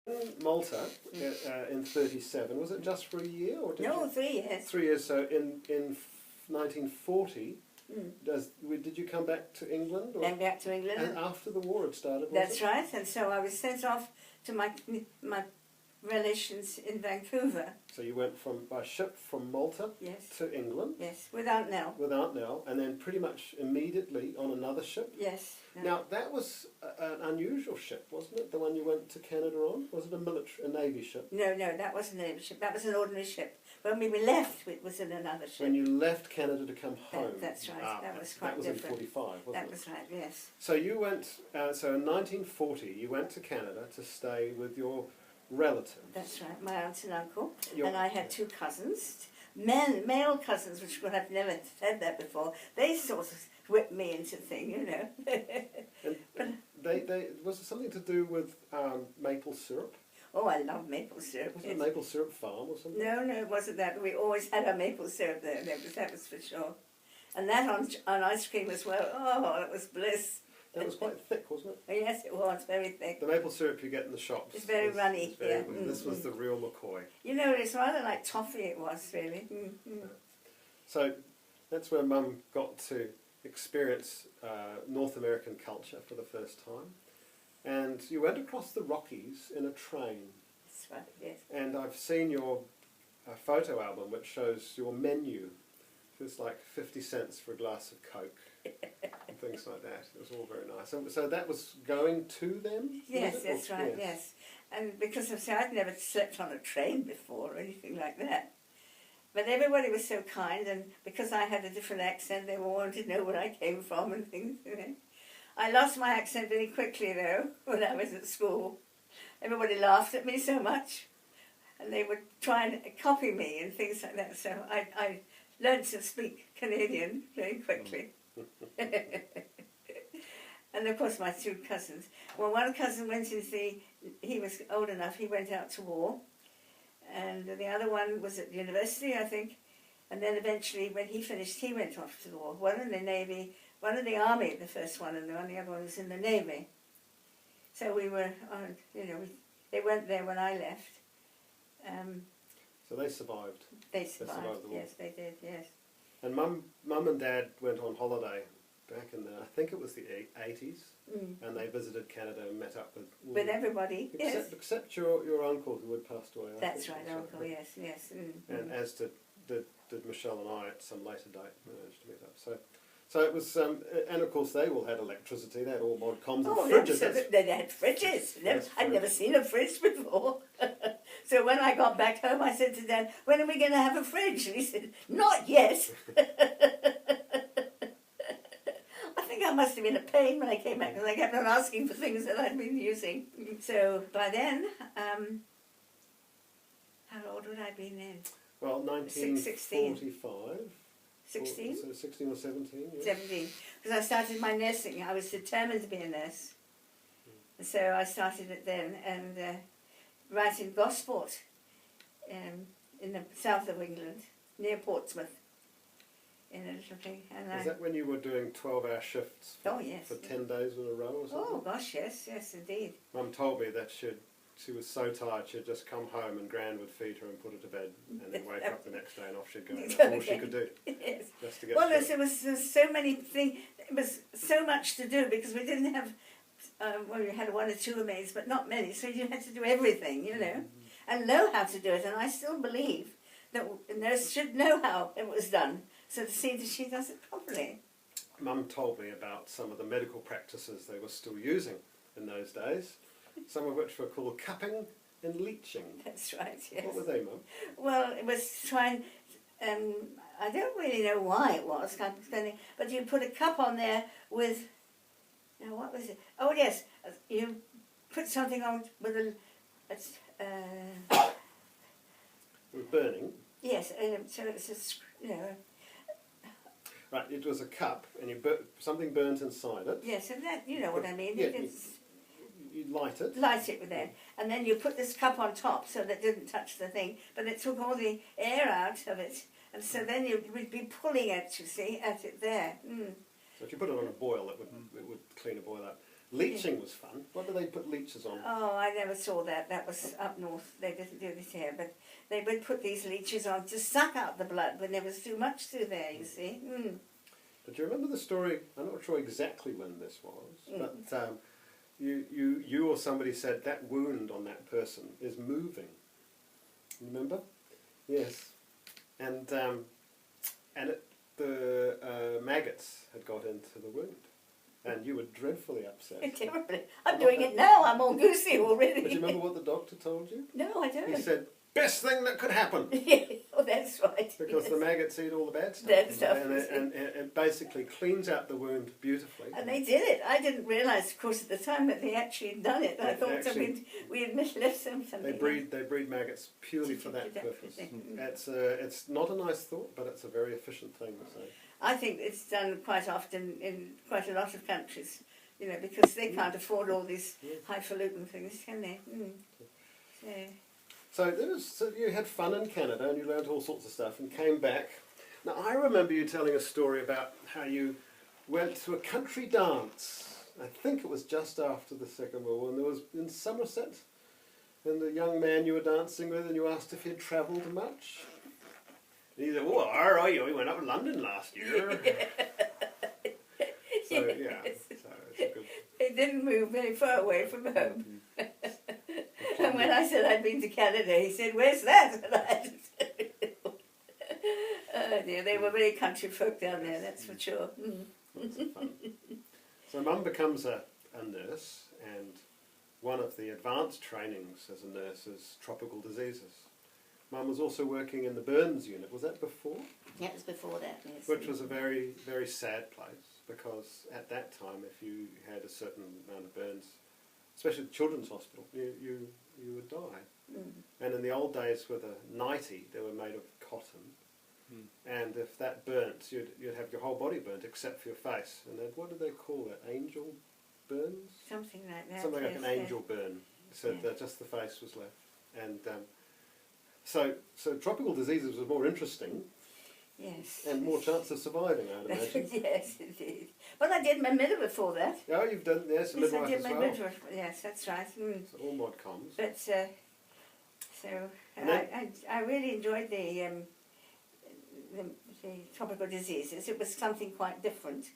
In Malta in '37, was it just for a year? Or No, 3 years. 3 years, so in 1940, did you come back to England? Or? Then back to England. And after the war had started, That's right, and so I was sent off to my relations in Vancouver. So you went by ship from Malta to England? Yes, without Nell. Without Nell, and then pretty much immediately on another ship? Yes. Now, that was an unusual ship, wasn't it? The one you went to Canada on? Was it a Navy ship? No, that wasn't a Navy ship. That was an ordinary ship. When we left, it was in another ship. When you left Canada to come home? That's right. That was quite different. different. In 45, wasn't it? That was right, yes. So you went, so in 1940, you went to Canada to stay with your relatives. That's right, my aunt and uncle. And I had 2 cousins, male cousins, which I've never said that before. They sort of whipped me into thing, you know. And was it something to do with maple syrup? Oh, I love maple syrup. Was it a maple syrup farm or something? No, it wasn't that. We always had our maple syrup there. That was for sure. And that on ice cream as well. Oh, it was bliss. That was quite thick, wasn't it? Oh, yes, it was, very thick. The maple syrup you get in the shops. It's very runny, yeah. This was the real McCoy. You know, it's rather like toffee it was, really. So that's where Mum got to experience North American culture for the first time. And you went across the Rockies in a train. That's right, yes. And I've seen your photo album which shows your menu. It's like 50 cents for a glass of Coke and things like that. It was all very nice. So that was going to them? Yes, that's right, yes. And because I'd never slept on a train before or anything like that. But everybody was so kind, and because I had a different accent, they all wanted to know where I came from and things, you know. I lost my accent very quickly, though, when I was at school. Everybody laughed at me so much, and they would try and copy me and things like that. So I learned to speak Canadian very quickly. And of course my 2 cousins. Well, one cousin went into he was old enough, he went out to war. And the other one was at university, I think. And then eventually, when he finished, he went off to the war. One in the Navy, one in the Army, the first one, and the other one was in the Navy. So we were, they weren't there when I left. So they survived? They survived the war. Yes, they did, yes. And Mum and Dad went on holiday back in I think it was the 80s, and they visited Canada and met up with everybody, except your uncle who had passed away. That's right, uncle, yes. And as did Michelle and I at some later date managed to meet up. So it was, and of course they all had electricity. They had all mod comms and fridges. They had fridges. I'd never seen a fridge before. So when I got back home, I said to Dad, "When are we going to have a fridge?" And he said, "Not yet." I think I must have been a pain when I came back, because I kept on asking for things that I'd been using. So by then, how old would I have been then? Well, 1945. 16? So 16 or 17? Yes. 17. Because I started my nursing. I was determined to be a nurse. And so I started it then, and right in Gosport, in the south of England, near Portsmouth, in a little thing. And is that when you were doing 12-hour shifts for 10 days in a row or something? Oh, gosh, yes, indeed. Mum told me that she was so tired she'd just come home and Gran would feed her and put her to bed, and then wake up the next day and off she'd go. And that's all she could do. Yes. Just to get there was so many things. It was so much to do because we didn't have. We had 1 or 2 maids, but not many. So you had to do everything, you know, and know how to do it. And I still believe that a nurse should know how it was done, so to see that she does it properly. Mum told me about some of the medical practices they were still using in those days. Some of which were called cupping and leeching. That's right, yes. What were they, Mum? Well, it was trying, I don't really know why it was, but you put a cup on there with, now what was it? Oh yes, you put something on with with burning? Yes, so it's Right, it was a cup, and something burnt inside it. Yes, and that, you know what I mean. Yeah, you light it. Light it with that. And then you put this cup on top so that it didn't touch the thing, but it took all the air out of it. And so then you would be pulling it, you see, at it there. So if you put it on a boil, it would clean a boil up. Leeching was fun. What do they put leeches on? Oh, I never saw that. That was up north. They didn't do this here, but they would put these leeches on to suck out the blood when there was too much through there, you see. But do you remember the story? I'm not sure exactly when this was, but you or somebody said that wound on that person is moving. Remember? Yes. And the maggots had got into the wound. And you were dreadfully upset. Terribly. I'm doing it now. I'm all goosey already. But do you remember what the doctor told you? No, I don't. He said, best thing that could happen. Oh, that's right. Because yes. the maggots eat all the bad stuff. Bad stuff. And it basically cleans out the wound beautifully. And they did it. I didn't realise, of course, at the time that they actually had done it. I thought we had left something. They breed maggots purely for that purpose. It's not a nice thought, but it's a very efficient thing. So. I think it's done quite often in quite a lot of countries, you know, because they can't afford all these highfalutin things, can they? So you had fun in Canada and you learned all sorts of stuff and came back. Now I remember you telling a story about how you went to a country dance. I think it was just after the Second World War, and there was in Somerset, and the young man you were dancing with, and you asked if he'd travelled much. And he said, "Oh, all right, we went up to London last year." So yeah, so it's a good. They didn't move very far away from home. And when I said I'd been to Canada, he said, "Where's that?" And I had to tell him. Oh dear, they were very country folk down there, that's for sure. Lots of fun. So Mum becomes a nurse, and one of the advanced trainings as a nurse is tropical diseases. Mum was also working in the burns unit. Was that before? Yeah, it was before that, yes. Which was a very, very sad place, because at that time, if you had a certain amount of burns, especially the children's hospital, you would die. And in the old days with a nightie, they were made of cotton. And if that burnt, you'd have your whole body burnt except for your face. And what did they call that? Angel burns? Something like that. Something like an angel burn. So that just the face was left. And so tropical diseases was more interesting. Yes. And more chance of surviving, I'd imagine. Yes, indeed. Well, I did my midwife before that. Oh, you've done, yes, Yes, midwife I did as my well. midwife. Yes, that's right. So all mod comms. But I really enjoyed the tropical diseases. It was something quite different.